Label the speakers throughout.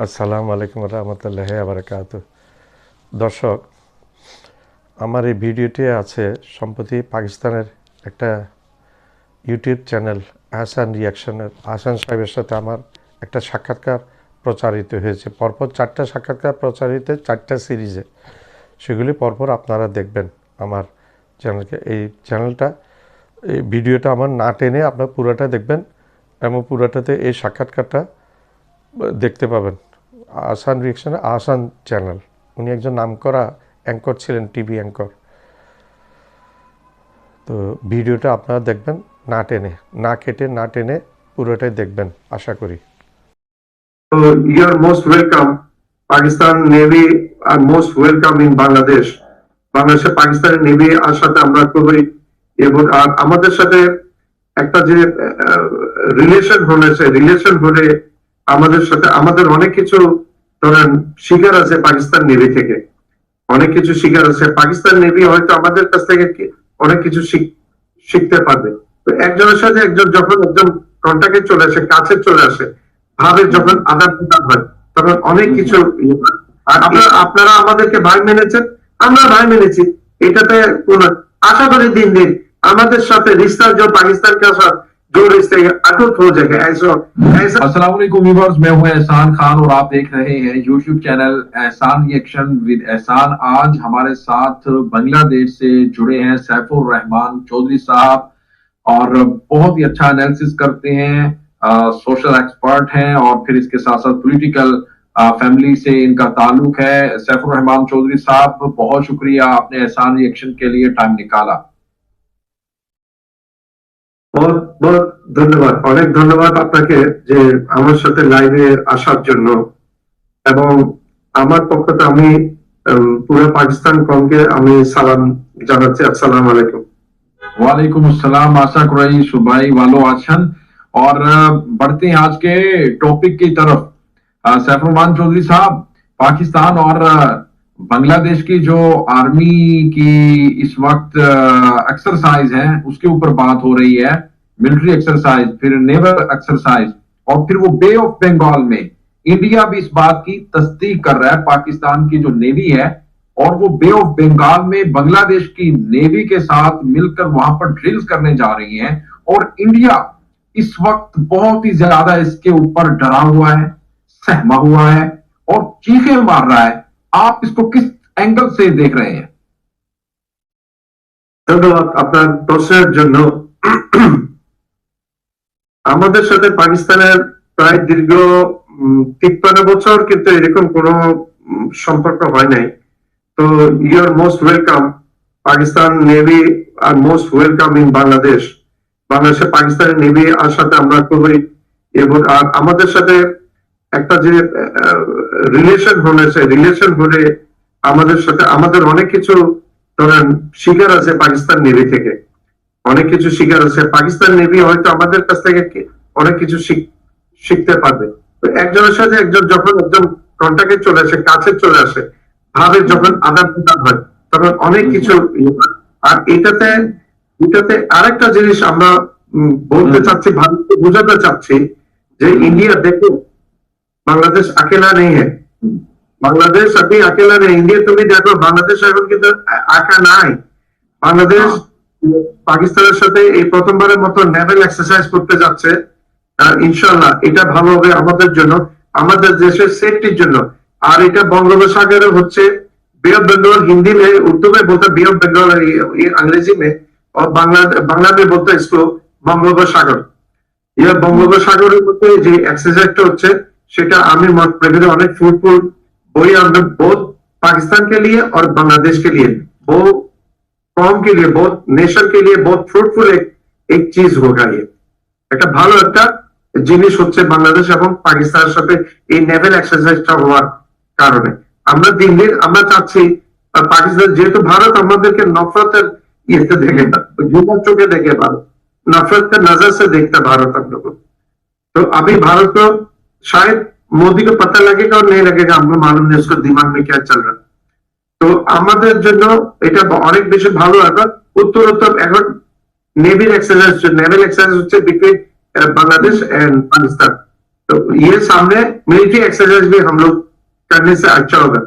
Speaker 1: আসসালামু আলাইকুম রহমতুল্লাহি ওয়া বারাকাতুহু। দর্শক, আমার এই ভিডিওটি আছে সম্প্রতি পাকিস্তানের একটা ইউটিউব চ্যানেল আহসান রিয়াকশনের আহসান সাহেবের সাথে আমার একটা সাক্ষাৎকার প্রচারিত হয়েছে। পরপর 4টা সাক্ষাৎকার প্রচারিত, 4টা সিরিজে। সেগুলি পরপর আপনারা দেখবেন আমার চ্যানেলকে। এই চ্যানেলটা, এই ভিডিওটা আমার না টেনে আপনার পুরোটা দেখবেন এবং পুরোটাতে এই সাক্ষাৎকারটা দেখতে পাবেন। আহসান রিয়াকশনে আহসান চ্যানেল, উনি একজন নামকরা অ্যাঙ্কর ছিলেন, টিভি অ্যাঙ্কর। তো ভিডিওটা আপনারা দেখবেন না টেনে, না কেটে, না টেনে পুরোটাই দেখবেন আশা করি।
Speaker 2: So you're most welcome. Pakistan Navy are most welcome in Bangladesh. বাংলাদেশে পাকিস্তানের নেভি আসাতে আমরা খুবই এবং আর আমাদের সাথে একটা যে রিলেশন হলে আমাদের সাথে আমাদের অনেক কিছু ধরেন শিকার আছে পাকিস্তান নেভি থেকে, অনেক কিছু শিকার আছে। পাকিস্তান নেভি হয়তো আমাদের কাছ থেকে অনেক কিছু শিখতে পারবে। তো একজনের সাথে একজন যখন একজন কন্ট্যাক্টে চলে আসে, কাছে চলে আসে, ভাবে যখন আদান প্রদান হয়, তখন অনেক কিছু। আর আপনারা আমাদেরকে ভাই মেনেছেন, আমরা ভাই মেনেছি, এটাতে কোন आशा करी दिन दिन हमारे साथ रिश्ता जो पाकिस्तान के साथ जो रिश्ते अटूट हो जाएगा। ऐसा
Speaker 3: अस्सलाम वालेकुम व्यूअर्स, मैं हूं एहसान खान और आप देख रहे हैं यूट्यूब चैनल एहसान रिएक्शन विद एहसान। आज हमारे साथ बांग्लादेश से जुड़े हैं सैफुर रहमान चौधरी साहब और बहुत ही अच्छा एनालिसिस करते हैं, सोशल एक्सपर्ट हैं और फिर इसके साथ साथ पॉलिटिकल फैमिली से इनका ताल्लुक है। सैफुर रहमान चौधरी साहब, बहुत शुक्रिया आपने एहसान रिएक्शन के लिए टाइम निकाला।
Speaker 2: बहुत बहुत धन्यवाद, অনেক ধন্যবাদ আপনাকে যে আমার সাথে লাইভে আসার জন্য। এবং আমার পক্ষ থেকে আমি পুরো পাকিস্তান কমকে আমি সালাম জানাচ্ছি। আসসালামু আলাইকুম।
Speaker 3: वालेकुम अस्सलाम। आशा कुरई सुबाई वालो आछन। और बढ़ते हैं आज के टॉपिक की तरफ। सैफुर रहमान चौधरी साहब, पाकिस्तान और बांग्लादेश की जो आर्मी की इस वक्त एक्सरसाइज है उसके ऊपर बात हो रही है। मिलिट्री एक्सरसाइज, फिर नेवल एक्सरसाइज, और फिर वो बे ऑफ बंगाल में इंडिया भी इस बात की तस्दीक कर रहा है, पाकिस्तान की जो नेवी है और वो बे ऑफ बंगाल में बांग्लादेश की नेवी के साथ मिलकर वहां पर ड्रिल्स करने जा रही है। और इंडिया इस वक्त बहुत ही ज्यादा इसके ऊपर डरा हुआ है, सहमा हुआ है और चीखें मार रहा है। आप इसको किस एंगल से देख रहे हैं?
Speaker 2: ধন্যবাদ আপনার প্রশ্নের জন্য। আমাদের সাথে পাকিস্তানের প্রায় দীর্ঘ 53 বছর কিন্তু এরকম কোনো সম্পর্ক হয় নাই। তো you are most welcome. Pakistan navy are most welcome in Bangladesh. বাংলাদেশে পাকিস্তানের নেভি আসাতে আমরা খুবই এবং আর আমাদের সাথে একটা যে রিলেশন হলে আমাদের সাথে আমাদের অনেক কিছু ধরেন শিকার আছে পাকিস্তান নেভি থেকে, অনেক কিছু শিকার আছে। পাকিস্তান নেভি হয়তো আমাদের কাছ থেকে অনেক কিছু শিখতে পারবে। তো একজনের সাথে একজন যখন একজন কন্ট্যাক্টে চলে আসে, কাছে চলে আসে, ভাবে যখন আদান প্রদান হয়, তখন অনেক কিছু। আর এটাতে আরেকটা জিনিস আমরা বলতে চাচ্ছি, ভারতকে বোঝাতে চাচ্ছি যে ইন্ডিয়া দেখো बांग्लादेश अकेला नहीं है, बांग्लादेश अभी अकेला नहीं। इंडिया তুমি দেখো বাংলাদেশ এখন কিন্তু একা নাই। বাংলাদেশ পাকিস্তানের সাথে এই প্রথমবারের মতো নেভেল এক্সারসাইজ করতে যাচ্ছে। ইনশাআল্লাহ এটা ভালো হবে আমাদের জন্য, আমাদের দেশের সেফটির জন্য। আর এটা বঙ্গোপসাগরে হচ্ছে, बे ऑफ बंगाल हिंदी में, उर्दू में बोलता बे ऑफ बंगाल, अंग्रेजी में, और बांग्ला में बोलता इसको বঙ্গোপসাগর। ये বঙ্গোপসাগরের মধ্যে যে এক্সারসাইজটা হচ্ছে সেটা আমি অনেক फ्रूटफुल वही हमने बहुत पाकिस्तान के लिए और बांग्लादेश के लिए, बहुत कौम के लिए, बहुत नेशन के लिए बहुत फ्रूटफुल एक चीज होगा। ये একটা ভালো একটা জিনিস হচ্ছে বাংলাদেশ এবং পাকিস্তানের সাথে এই নেভেল এক্সারসাইজটা হওয়ার কারণে। আমরা দিন দিন আমরা চাচ্ছি পাকিস্তান, যেহেতু ভারত আমাদেরকে নফরতের ইয়েতে দেখে না, ঘৃণার চোখে দেখে ভারত, नफरत का नजर से देखता भारत हम लोग। तो अभी भारत को शायद मोदी को पता लगेगा और नहीं लगेगा, हमको मालूम नहीं उसको दिमाग में क्या चल रहा। तो আমাদের জন্য এটা অনেক বেশি ভালো হবে। উত্তর এখন নেভি এক্সারসাইজ হচ্ছে বিটুইন বাংলাদেশ এন্ড পাকিস্তান। तो ये सामने मिलिट्री एक्सरसाइज भी हम लोग करने से अच्छा होगा।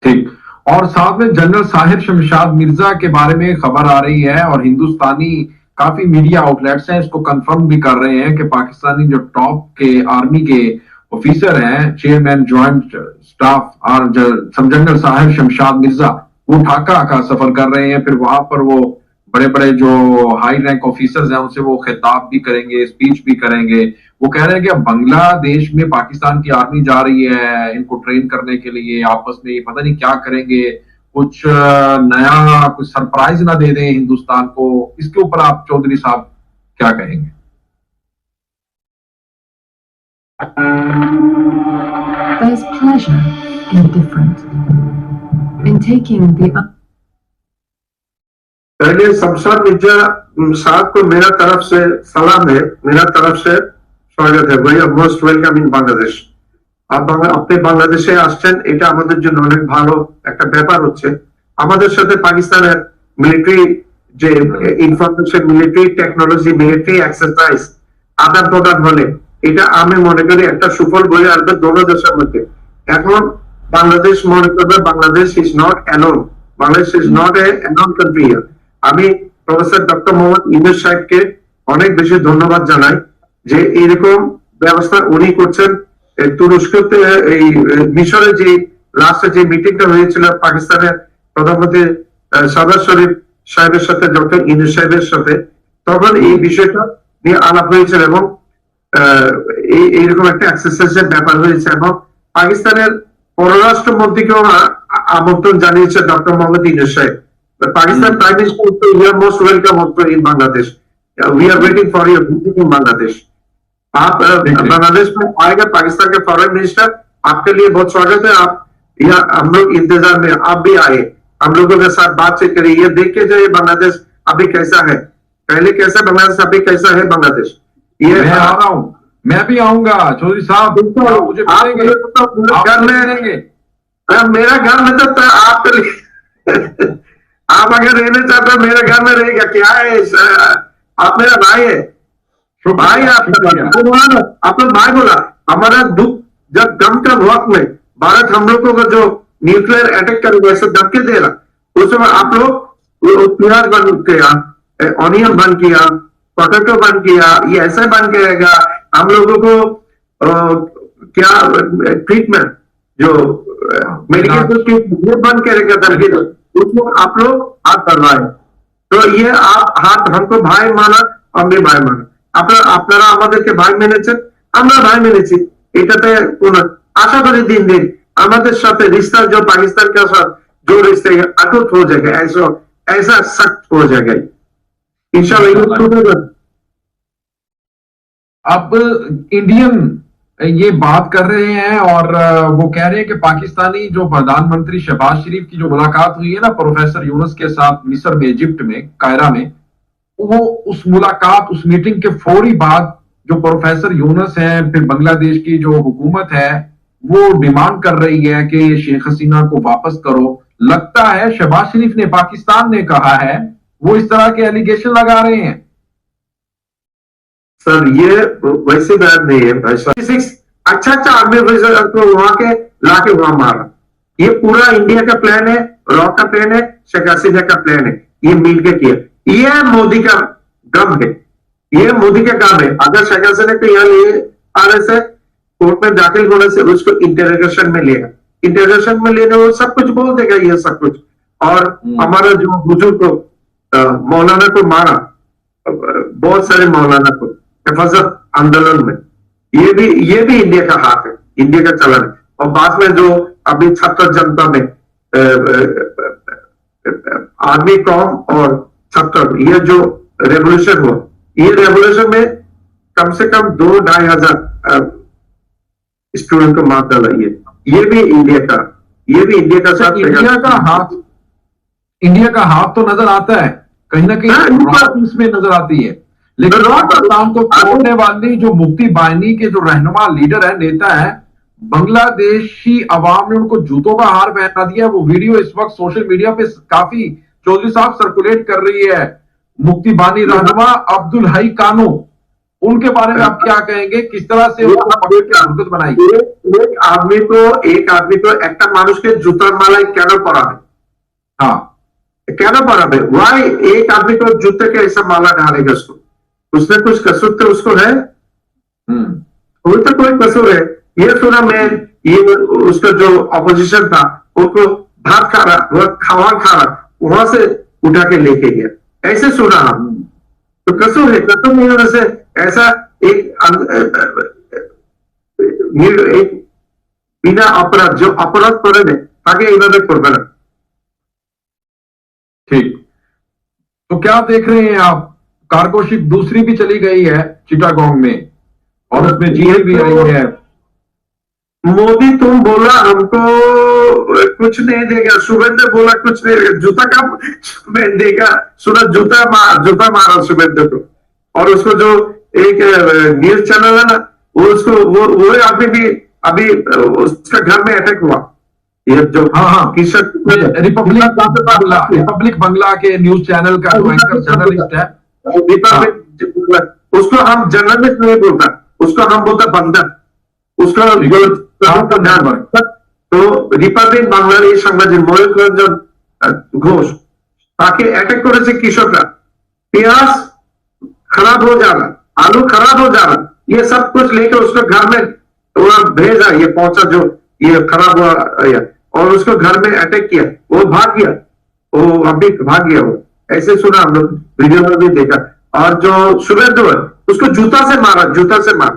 Speaker 3: ठीक। और साथ में जनरल साहिर शमशाद मिर्जा के बारे में खबर आ रही है और हिंदुस्तानी काफी मीडिया आउटलेट्स हैं इसको कंफर्म भी कर रहे हैं कि पाकिस्तानी जो टॉप के आर्मी के ऑफिसर हैं, चेयरमैन ज्वाइंट स्टाफ और सब जनरल साहिर शमशाद मिर्जा, वो ढाका का सफर कर रहे हैं। फिर वहां पर वो बड़े बड़े जो हाई रैंक ऑफिसर्स हैं उनसे वो खिताब भी करेंगे, स्पीच भी करेंगे। वो कह रहे हैं कि अब बांग्लादेश में पाकिस्तान की आर्मी जा रही है इनको ट्रेन करने के लिए, आपस में पता नहीं क्या करेंगे, कुछ नया कुछ सरप्राइज ना दे दें हिंदुस्तान को। इसके ऊपर आप चौधरी साहब क्या कहेंगे?
Speaker 4: There's pleasure in different, in taking the
Speaker 2: पहले शमशाद मिर्जा साहब को मेरा तरफ से सलाम है, मेरा तरफ से स्वागत है। ভাইয়া মোস্ট ওয়েলকাম ইন বাংলাদেশ। আপনি বাংলাদেশে আসছেন, এটা আমাদের জন্য অনেক ভালো একটা ব্যাপার হচ্ছে। আমাদের সাথে পাকিস্তানের মিলিটারি যে information, military technology, military exercise আদান প্রদান হলে এটা আমি মনে করি একটা সুফল বয়ে আসবে দোনো দেশের মধ্যে। এখন বাংলাদেশ মনে করবে Bangladesh is not alone, Bangladesh is not a alone country. আমি প্রফেসর ডক্টর মোহাম্মদ ইউনূস সাহেবকে অনেক বেশি ধন্যবাদ জানাই যে এরকম ব্যবস্থা উনি করছেন। তুরস্কতে এই মিশরে যে লাস্টে যে মিটিংটা হয়েছিল পাকিস্তানের প্রধানমন্ত্রী শাহবাজ শরীফ সাহেবের সাথে ডক্টর ইউনূস সাহেবের সাথে, তখন এই বিষয়টা নিয়ে আলাপ হয়েছিল এবং এইরকম একটা এক্সারসাইজের ব্যাপার হয়েছে এবং পাকিস্তানের পররাষ্ট্রমন্ত্রীকেও আমন্ত্রণ জানিয়েছে ডক্টর মোহাম্মদ ইউনূস সাহেব। Pakistan Prime Minister, you are most welcome also in Bangladesh. We are waiting for your visit in Bangladesh. आप बांग्लादेश में आएगा, पाकिस्तान के फॉरेन मिनिस्टर, आपके लिए बहुत स्वागत है। आप यहाँ हम लोग इंतजार में, आप भी आए, हम लोगों के साथ बातचीत करिए, ये देख के जाइए बांग्लादेश अभी कैसा है, पहले कैसा बांग्लादेश, अभी कैसा है बांग्लादेश। ये
Speaker 3: मैं आ रहा हूँ, मैं भी आऊंगा चौधरी साहब, मुझे मिलेंगे, घर में रहेंगे।
Speaker 2: मेरा घर में तो आपके लिए आप अगर रहना चाहते हो मेरे घर में रहेगा, क्या है, आप मेरा भाई है, भाई आपने भाई बोला। हमारा दुख जब गम का वक्त में भारत हम लोगों को जो न्यूक्लियर अटैक करेगा ऐसे धमकी दे रहा, उस समय आप लोग प्याज बन किया, ऑनियन बन किया, पोटैटो बन किया, ये ऐसे बन के रहेगा। हम लोगों को क्या ट्रीटमेंट जो मेडिकल ट्रीटमेंट बन के रहेगा धमकी, उसमें आप लोग हाथ बढ़वाए। तो ये आप हाथ हमको भाई माना, আমি ভাই মানা, আপনারা আমাদেরকে ভাই মেনেছেন, আমরা ভাই মেনেছি। এটাতে কোন আশা করি দিন দিন আমাদের সাথে रिश्ता जो पाकिस्तान के साथ जो रिश्ते अटूट हो जाएगा, ऐसा सख्त हो जाएगा इंशाल्लाह।
Speaker 3: अब इंडियन ये बात कर रहे हैं और वो कह रहे हैं कि पाकिस्तानी जो प्रधानमंत्री शहबाज शरीफ की जो मुलाकात हुई है ना प्रोफेसर यूनुस के साथ मिस्र में, इजिप्ट में, कायरा में, वो उस मुलाकात, उस मीटिंग के फौरी बाद जो प्रोफेसर यूनुस हैं, फिर बांग्लादेश की जो हुकूमत है वो डिमांड कर रही है कि शेख हसीना को वापस करो। लगता है शहबाज शरीफ ने, पाकिस्तान ने कहा है, वो इस तरह के एलिगेशन लगा रहे हैं।
Speaker 2: सर ये वैसी बात नहीं है भाई साहब। अच्छा आर्मी ऑफिसर को वहां के लाके वहां मारा, ये पूरा इंडिया का प्लान है, रॉ का प्लान है, शेख हसीना का प्लान है, ये मिल के किया। ये मोदी का गम है, ये मोदी का काम है। अगर शेख हसीना को यहाँ ले आने से, कोर्ट में दाखिल होने से उसको इंटरोगेशन में लिया, इंटरोगेशन में लेने वो सब कुछ बोल देगा, ये सब कुछ। और हमारा जो बुजुर्ग को मौलाना को मारा, बहुत सारे मौलाना को हिफाजत आंदोलन में, ये भी इंडिया का हाथ है, इंडिया का चलन है। और बाद में जो अभी छात्र जनता में आर्मी कौम और छात्र, ये जो रेवोल्यूशन हुआ, ये रेवोल्यूशन में कम से कम 2-2.5 हजार स्टूडेंट को मार डाला। ये भी इंडिया का साथ,
Speaker 3: इंडिया का हाथ तो नजर आता है, कहीं ना कहीं इसमें नजर आती है। लेकिन पाकिस्तान को तोड़ने वाली जो मुक्ति बाहिनी के जो रहनुमा लीडर है, नेता है, बांग्लादेशी अवाम ने उनको जूतों का हार पहना दिया। वो वीडियो इस वक्त सोशल मीडिया पे काफी चौधरी साहब सर्कुलेट कर रही है। मुक्ति बानी रहनुमा अब्दुल हई कानो उनके बारे में आप क्या कहेंगे, किस तरह से उनको पकड़ के हरकत बनाई?
Speaker 2: एक आदमी को एक मानुष के जूतार मालाई क्यों पड़ाबे?
Speaker 3: हाँ,
Speaker 2: क्यों पड़ाबे? वाई एक आदमी को जूते के ऐसा माला डालेगा उसको? उसने कुछ कसूर तो उसको है? कोई तो कोई कसूर है। ये सुना मैं, ये उसका जो अपोजिशन था उसको भात खा रहा, वो खावा खा रहा, वहां से उठा के लेके गया, ऐसे सुना हम। तो कसूर है, कसूर नहीं होने से ऐसा एक बिना अपराध जो अपराध करे ताकि এইভাবে করবে না।
Speaker 3: ठीक। तो क्या देख रहे हैं आप, कार्गो शिप दूसरी भी चली गई है चिटागोंग में और उसमें जीएल भी आई है।
Speaker 2: मोदी तुम बोला हमको कुछ नहीं देगा, शुभेंद्र बोला कुछ नहीं देगा, जूता का मैं देगा, सुना जूता मारा शुभेंद्र को। और उसको जो एक न्यूज चैनल है ना, उसको वो आदमी भी अभी उसका घर में अटैक हुआ। ये जो
Speaker 3: हाँ
Speaker 2: रिपब्लिक
Speaker 3: बंगला के न्यूज चैनल का जो एंकर जर्नलिस्ट है,
Speaker 2: उसको हम जर्नलिस्ट नहीं बोलता, उसको हम बोलता बंदर। उसका तो रिपब्लिक বাংলার এই সাংবাদিক ময়ূর রঞ্জন ঘোষ তাকে অ্যাটাক করেছে কৃষকরা। प्याज खराब हो जा रहा, आलू खराब हो जा रहा, ये सब कुछ लेकर उसको घर में वो भेजा, ये पहुंचा जो ये खराब हुआ और उसको घर में अटैक किया, वो भाग गया, वो अभी भाग गया। वो ऐसे सुना हम लोग, वीडियो में भी देखा। और जो शुभेंदु है उसको जूता से मारा।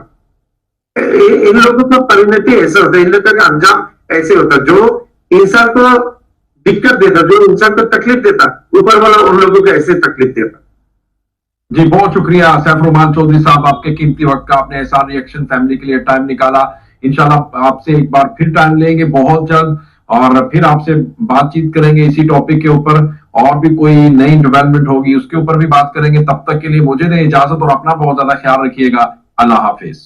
Speaker 2: इन लोगों का परिणति ऐसा होता है, इन लोगों का अंजाम ऐसे होता है। जो इंसान को दिक्कत देता, जो इंसान को तकलीफ देता, ऊपर वाला उन लोगों को ऐसे तकलीफ देता।
Speaker 3: जी बहुत शुक्रिया सैफुर चौधरी साहब, आपके कीमती वक्त का आपने ऐसा रिएक्शन फैमिली के लिए टाइम निकाला। इंशाल्लाह आपसे एक बार फिर टाइम लेंगे बहुत जल्द और फिर आपसे बातचीत करेंगे इसी टॉपिक के ऊपर, और भी कोई नई डेवलपमेंट होगी उसके ऊपर भी बात करेंगे। तब तक के लिए मुझे दें इजाजत और अपना बहुत ज्यादा ख्याल रखिएगा। अल्लाह हाफिज।